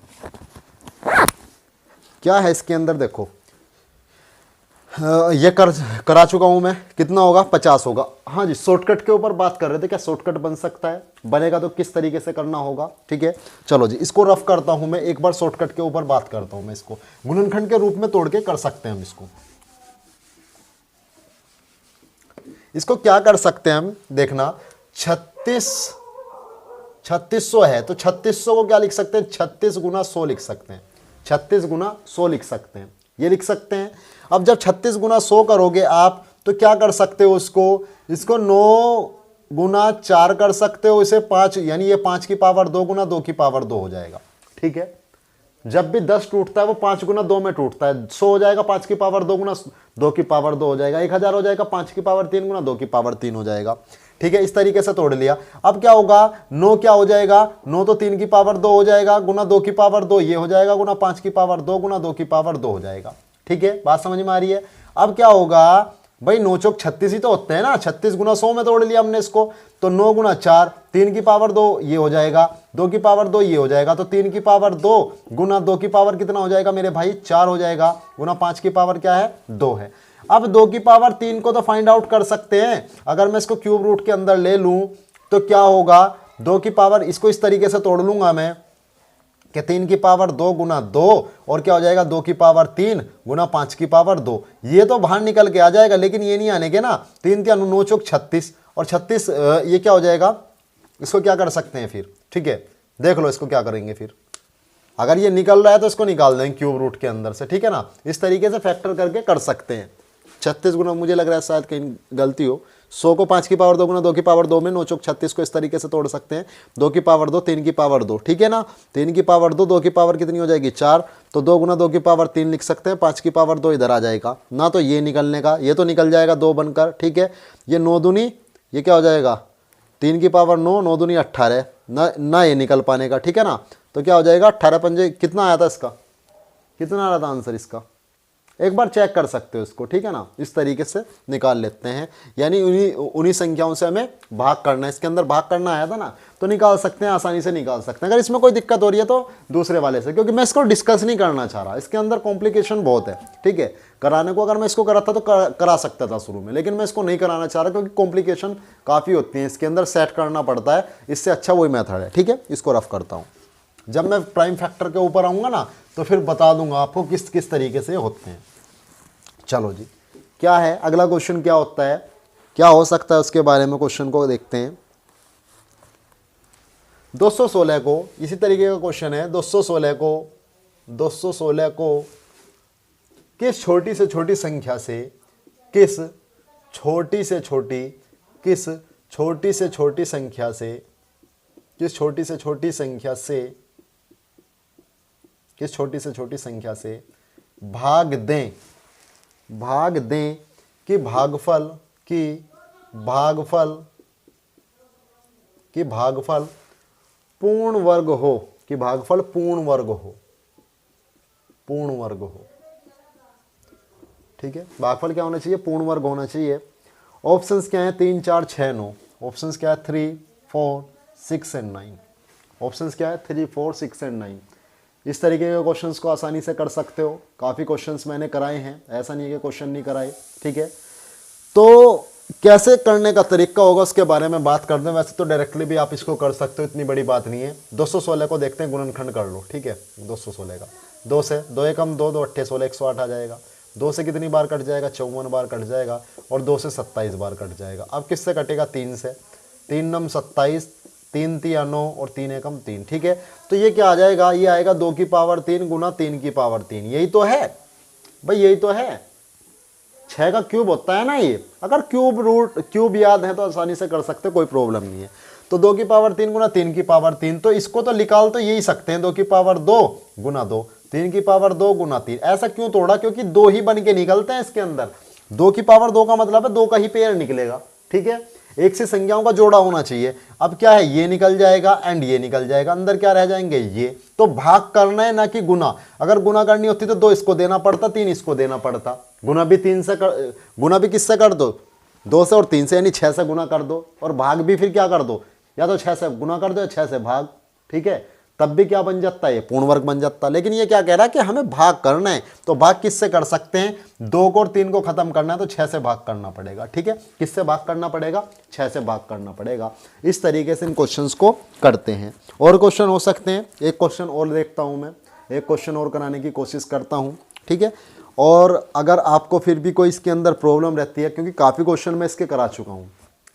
क्या है इसके अंदर देखो, ये करा चुका हूं मैं, कितना होगा, 50 होगा। हाँ जी, शॉर्टकट के ऊपर बात कर रहे थे, क्या शॉर्टकट बन सकता है, बनेगा तो किस तरीके से करना होगा। ठीक है, चलो जी इसको रफ करता हूं मैं, एक बार शॉर्टकट के ऊपर बात करता हूं मैं। इसको गुणनखंड के रूप में तोड़ के कर सकते हैं हम इसको क्या कर सकते हैं हम, देखना 3600 है तो 3600 को क्या लिख सकते हैं, 36 गुना 100 लिख सकते हैं, 36 गुना 100 लिख सकते हैं, ये लिख सकते हैं। अब जब 36 गुना 100 करोगे आप तो क्या कर सकते हो, इसको 9 गुना 4 कर सकते हो, इसे 5 यानी ये 5 की पावर 2 गुना 2 की पावर 2 हो जाएगा। ठीक है, जब भी 10 टूटता है वो 5 गुना 2 में टूटता है। 100 हो जाएगा 5 की पावर 2 गुना 2 की पावर 2 हो जाएगा। 1000 हो जाएगा 5 की पावर 3 गुना 2 की पावर 3 हो जाएगा। ठीक है, इस तरीके से तोड़ लिया। अब क्या होगा, 9 क्या हो जाएगा, 9 तो 3 की पावर 2 हो जाएगा गुना 2 की पावर 2 ये हो जाएगा गुना 5 की पावर 2 गुना 2 की पावर 2 हो जाएगा। ठीक है, बात समझ में आ रही है। अब क्या होगा भाई, 9 चौक 36 ही तो होते हैं ना, 36 गुना 100 में तोड़ लिया हमने इसको, तो 9 गुना 4 3 की पावर 2 ये हो जाएगा, 2 की पावर 2 ये हो जाएगा, तो 3 की पावर 2 गुना 2 की पावर कितना हो जाएगा मेरे भाई, 4 हो जाएगा, गुना 5 की पावर क्या है, 2 है। अब 2 की पावर 3 को तो फाइंड आउट कर सकते हैं। अगर मैं इसको क्यूब रूट के अंदर ले लूं तो क्या होगा, 2 की पावर, इसको इस तरीके से तोड़ लूंगा मैं कि 3 की पावर 2 गुना 2 और क्या हो जाएगा 2 की पावर 3 गुना 5 की पावर 2, ये तो बाहर निकल के आ जाएगा, लेकिन ये नहीं आने के ना। 3 3 9 चौक 36 और 36 ये क्या हो जाएगा, इसको क्या कर सकते हैं फिर। ठीक है, देख लो इसको क्या करेंगे फिर। अगर ये निकल रहा है तो इसको निकाल देंगे क्यूब रूट के अंदर से। ठीक है ना, इस तरीके से फैक्टर करके कर सकते हैं। 36 गुना, मुझे लग रहा है शायद कहीं गलती हो, 100 को 5 की पावर 2 गुना 2 की पावर 2 में 9 चौक 36 को इस तरीके से तोड़ सकते हैं। 2 की पावर 2 3 की पावर 2, ठीक है ना, 3 की पावर 2 2 की पावर कितनी हो जाएगी 4, तो 2 गुना 2 की पावर 3 लिख सकते हैं। 5 की पावर 2 इधर आ जाएगा ना, तो ये निकलने का, ये तो निकल जाएगा 2 बनकर। ठीक है, ये 9 दूनी, ये क्या हो जाएगा 3 की पावर 9 9 दूनी 18 ना ये निकल पाने का। ठीक है ना, तो क्या हो जाएगा 18 पंजे, कितना आया था इसका, कितना आ रहा था आंसर इसका, एक बार चेक कर सकते हो इसको। ठीक है ना, इस तरीके से निकाल लेते हैं। यानी उन्हीं संख्याओं से हमें भाग करना है, इसके अंदर भाग करना आया था ना, तो निकाल सकते हैं, आसानी से निकाल सकते हैं। अगर इसमें कोई दिक्कत हो रही है तो दूसरे वाले से, क्योंकि मैं इसको डिस्कस नहीं करना चाह रहा, इसके अंदर कॉम्प्लिकेशन बहुत है। ठीक है, कराने को अगर मैं इसको कराता तो करा सकता था शुरू में, लेकिन मैं इसको नहीं कराना चाह रहा क्योंकि कॉम्प्लिकेशन काफ़ी होती है, इसके अंदर सेट करना पड़ता है। इससे अच्छा वही मेथड है। ठीक है, इसको रफ करता हूँ। जब मैं प्राइम फैक्टर के ऊपर आऊँगा ना तो फिर बता दूंगा आपको किस किस तरीके से होते हैं। चलो जी, क्या है अगला क्वेश्चन, क्या होता है, क्या हो सकता है उसके बारे में क्वेश्चन को देखते हैं। 216 को, इसी तरीके का क्वेश्चन है। 216 को किस छोटी से छोटी संख्या से, किस छोटी से छोटी संख्या से, किस छोटी से छोटी संख्या से, किस छोटी से छोटी संख्या से भाग दें कि भागफल पूर्ण वर्ग हो, कि भागफल पूर्ण वर्ग हो। ठीक है, भागफल क्या होना चाहिए, पूर्ण वर्ग होना चाहिए। ऑप्शंस क्या है, 3 4 6 9। ऑप्शंस क्या है, 3 4 6 एंड 9। ऑप्शंस क्या है, 3 4 6 एंड 9। इस तरीके के क्वेश्चंस को आसानी से कर सकते हो। काफ़ी क्वेश्चंस मैंने कराए हैं, ऐसा नहीं है कि क्वेश्चन नहीं कराए। ठीक है, तो कैसे करने का तरीका होगा उसके बारे में बात करते हैं। वैसे तो डायरेक्टली भी आप इसको कर सकते हो, इतनी बड़ी बात नहीं है। 216 को देखते हैं, गुणनखंड कर लो। ठीक है, 216 का 2 से 2 एकम 2 2 8 16 108 आ जाएगा। 2 से कितनी बार कट जाएगा, 54 बार कट जाएगा, और 2 से 27 बार कट जाएगा। अब किससे कटेगा, 3 से। 3 नम 27, 3 3 9 और 3 एकम 3। ठीक है, तो ये क्या आ जाएगा, ये आएगा 2 की पावर 3 गुना 3 की पावर 3। यही तो है भाई, यही तो है। 6 का क्यूब होता है ना ये। अगर क्यूब याद है तो आसानी से कर सकते, कोई प्रॉब्लम नहीं है। तो 2 की पावर 3 गुना 3 की पावर 3, तो इसको तो निकाल तो यही सकते हैं, 2 की पावर 2 गुना 2, 3 की पावर 2 गुना 3। ऐसा क्यों तोड़ा, क्योंकि 2 ही बन के निकलते हैं इसके अंदर। 2 की पावर 2 का मतलब है 2 का ही पेयर निकलेगा। ठीक है, एक से संख्याओं का जोड़ा होना चाहिए। अब क्या है, ये निकल जाएगा एंड ये निकल जाएगा, अंदर क्या रह जाएंगे ये। तो भाग करना है ना कि गुना। अगर गुना करनी होती तो 2 इसको देना पड़ता, 3 इसको देना पड़ता। गुना भी गुना भी किससे कर दो, 2 से और 3 से, यानी 6 से गुना कर दो। और भाग भी फिर क्या कर दो, या तो 6 से गुना कर दो या 6 से भाग। ठीक है, तब भी क्या बन जाता है, ये पूर्ण वर्ग बन जाता है। लेकिन ये क्या कह रहा है कि हमें भाग करना है, तो भाग किससे कर सकते हैं, 2 को और 3 को खत्म करना है तो 6 से भाग करना पड़ेगा। ठीक है, किससे भाग करना पड़ेगा, 6 से भाग करना पड़ेगा। इस तरीके से इन क्वेश्चंस को करते हैं। और क्वेश्चन हो सकते हैं, एक क्वेश्चन और देखता हूं मैं, एक क्वेश्चन और कराने की कोशिश करता हूं। ठीक है, और अगर आपको फिर भी कोई इसके अंदर प्रॉब्लम रहती है, क्योंकि काफ़ी क्वेश्चन मैं इसके करा चुका हूँ,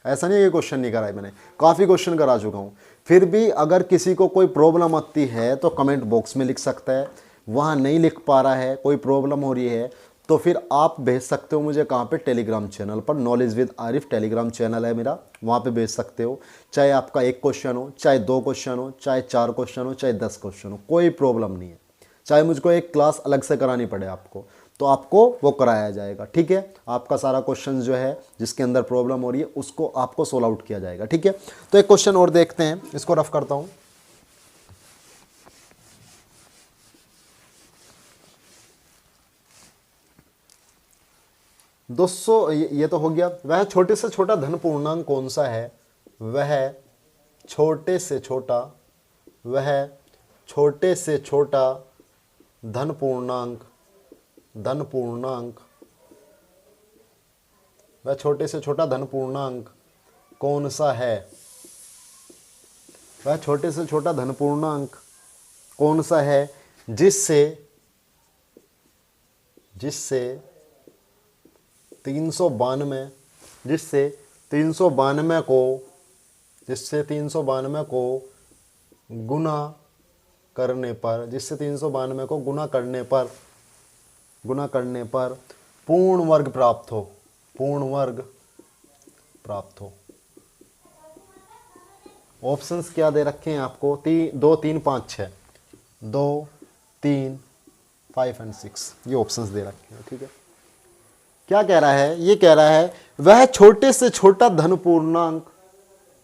ऐसा नहीं है कि क्वेश्चन नहीं कराए, मैंने काफ़ी क्वेश्चन करा चुका हूँ। फिर भी अगर किसी को कोई प्रॉब्लम आती है तो कमेंट बॉक्स में लिख सकता है। वहाँ नहीं लिख पा रहा है, कोई प्रॉब्लम हो रही है, तो तो फिर आप भेज सकते हो मुझे कहाँ पे, टेलीग्राम चैनल पर, knowledge with Arif Telegram channel है मेरा, वहाँ पे भेज सकते हो। चाहे आपका 1 क्वेश्चन हो, चाहे 2 क्वेश्चन हो, चाहे 4 क्वेश्चन हो, चाहे 10 क्वेश्चन हो, कोई प्रॉब्लम नहीं है। चाहे मुझको एक क्लास अलग से करानी पड़े आपको, तो आपको वो कराया जाएगा, ठीक है। आपका सारा क्वेश्चन जो है जिसके अंदर प्रॉब्लम हो रही है उसको आपको सोल्व आउट किया जाएगा, ठीक है। तो एक क्वेश्चन और देखते हैं, इसको रफ करता हूँ। दोस्तों ये तो हो गया। वह छोटे से छोटा धन पूर्णांक कौन सा है? वह छोटे से छोटा, वह छोटे से छोटा धन पूर्णांक, धन पूर्णांक, वह छोटे से छोटा धन पूर्णांक कौन सा है? वह छोटे से छोटा धन पूर्णांक कौन सा है जिससे 392, जिससे 392 को गुना करने पर, जिससे 392 को गुना करने पर पूर्ण वर्ग प्राप्त हो, पूर्ण वर्ग प्राप्त हो। ऑप्शंस क्या दे रखे हैं आपको? 2, 3, 5, 6, 2, 3, 5 और 6, ये ऑप्शंस दे रखे हैं, ठीक है। क्या कह रहा है? ये कह रहा है वह छोटे से छोटा धन पूर्णांक,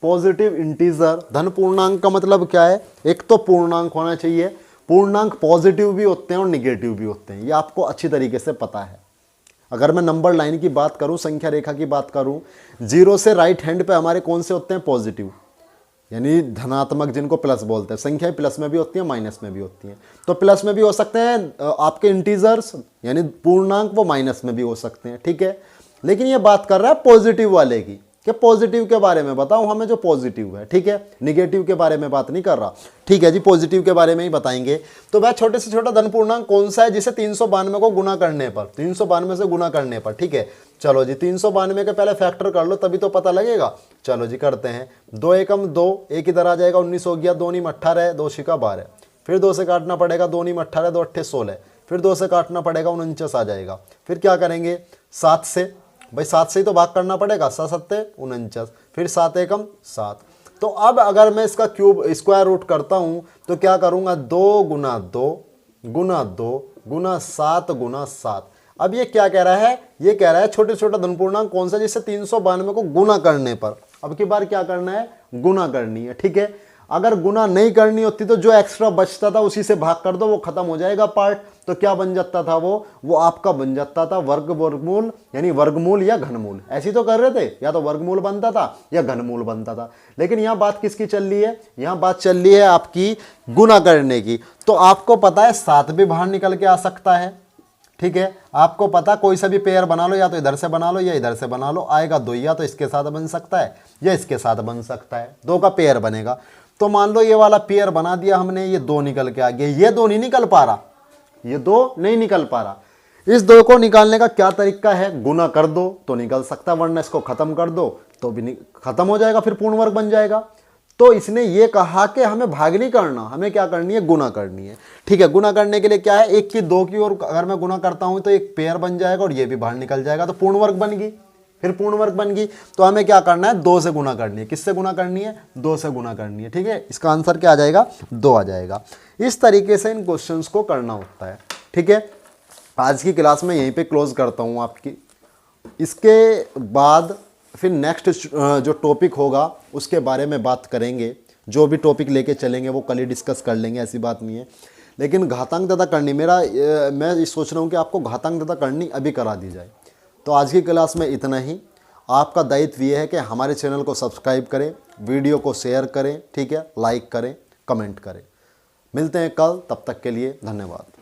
पॉजिटिव इंटीजर। धन पूर्णांक का मतलब क्या है? एक तो पूर्णांक होना चाहिए, पूर्णांक पॉजिटिव भी होते हैं और निगेटिव भी होते हैं, ये आपको अच्छी तरीके से पता है। अगर मैं नंबर लाइन की बात करूं, संख्या रेखा की बात करूं, 0 से राइट हैंड पे हमारे कौन से होते हैं? पॉजिटिव, यानी धनात्मक, जिनको प्लस बोलते हैं। संख्याएं प्लस में भी होती हैं, माइनस में भी होती हैं। तो प्लस में भी हो सकते हैं आपके इंटीजर्स, यानी पूर्णांक, वो माइनस में भी हो सकते हैं, ठीक है। लेकिन ये बात कर रहा है पॉजिटिव वाले की, कि पॉजिटिव के बारे में बताओ हमें जो पॉजिटिव है, ठीक है। निगेटिव के बारे में बात नहीं कर रहा, ठीक है जी, पॉजिटिव के बारे में ही बताएंगे। तो वह छोटे से छोटा धन पूर्णांक कौन सा है जिसे 392 को गुना करने पर, 392 से गुना करने पर, ठीक है। चलो जी, 392 के पहले फैक्टर कर लो तभी तो पता लगेगा। चलो जी करते हैं। 2 एकम 2, एक इधर आ जाएगा, 19 हो गया। 2 नीम 18, 2 छिका 12, फिर 2 से काटना पड़ेगा। 2 नीम 18, 2 अट्ठे 16, फिर 2 से काटना पड़ेगा, 49 आ जाएगा। फिर क्या करेंगे? 7 से, भाई 7 से ही तो भाग करना पड़ेगा, 7 सत्ते 49, फिर 7 एकम 7। तो अब अगर मैं इसका क्यूब स्क्वायर रूट करता हूं तो क्या करूंगा? 2 गुना 2 गुना 2 गुना 7 गुना 7। अब ये क्या कह रहा है? ये कह रहा है छोटे छोटा धन पूर्णांक कौन सा जिससे 392 को गुना करने पर, अब की बार क्या करना है? गुना करनी है, ठीक है। अगर गुना नहीं करनी होती तो जो एक्स्ट्रा बचता था उसी से भाग कर दो, वो खत्म हो जाएगा पार्ट। तो क्या बन जाता था? वो आपका बन जाता था वर्गमूल, यानी वर्गमूल या घनमूल। ऐसी तो कर रहे थे, या तो वर्गमूल बनता था या घनमूल बनता था। लेकिन यहाँ बात किसकी चल रही है? यहाँ बात चल रही है आपकी गुना करने की। तो आपको पता है 7 भी बाहर निकल के आ सकता है, ठीक है। आपको पता, कोई सा भी पेयर बना लो, या तो इधर से बना लो या इधर से बना लो, आएगा 2, या तो इसके साथ बन सकता है या इसके साथ बन सकता है, 2 का पेयर बनेगा। तो मान लो ये वाला पेयर बना दिया हमने, ये 2 निकल के आ गया, ये 2 नहीं निकल पा रहा, ये 2 नहीं निकल पा रहा। इस 2 को निकालने का क्या तरीका है? गुना कर दो तो निकल सकता है, वरना इसको खत्म कर दो तो भी खत्म हो जाएगा, फिर पूर्ण वर्ग बन जाएगा। तो इसने ये कहा कि हमें भाग नहीं करना, हमें क्या करनी है? गुना करनी है, ठीक है। गुना करने के लिए क्या है? 1 की 2 की ओर अगर मैं गुना करता हूं तो एक पेयर बन जाएगा और ये भी बाहर निकल जाएगा, तो पूर्ण वर्ग बन गई, फिर पूर्ण वर्ग बन गई। तो हमें क्या करना है? 2 से गुना करनी है। किससे गुना करनी है? 2 से गुना करनी है, ठीक है। इसका आंसर क्या आ जाएगा? 2 आ जाएगा। इस तरीके से इन क्वेश्चंस को करना होता है, ठीक है। आज की क्लास में यहीं पे क्लोज करता हूँ आपकी। इसके बाद फिर नेक्स्ट जो टॉपिक होगा उसके बारे में बात करेंगे। जो भी टॉपिक लेके चलेंगे वो कल ही डिस्कस कर लेंगे, ऐसी बात नहीं है। लेकिन घातांक दाता करनी, मैं सोच रहा हूँ कि आपको घातांक दाता करनी अभी करा दी जाए। तो आज की क्लास में इतना ही। आपका दायित्व ये है कि हमारे चैनल को सब्सक्राइब करें, वीडियो को शेयर करें, ठीक है, लाइक करें, कमेंट करें। मिलते हैं कल, तब तक के लिए धन्यवाद।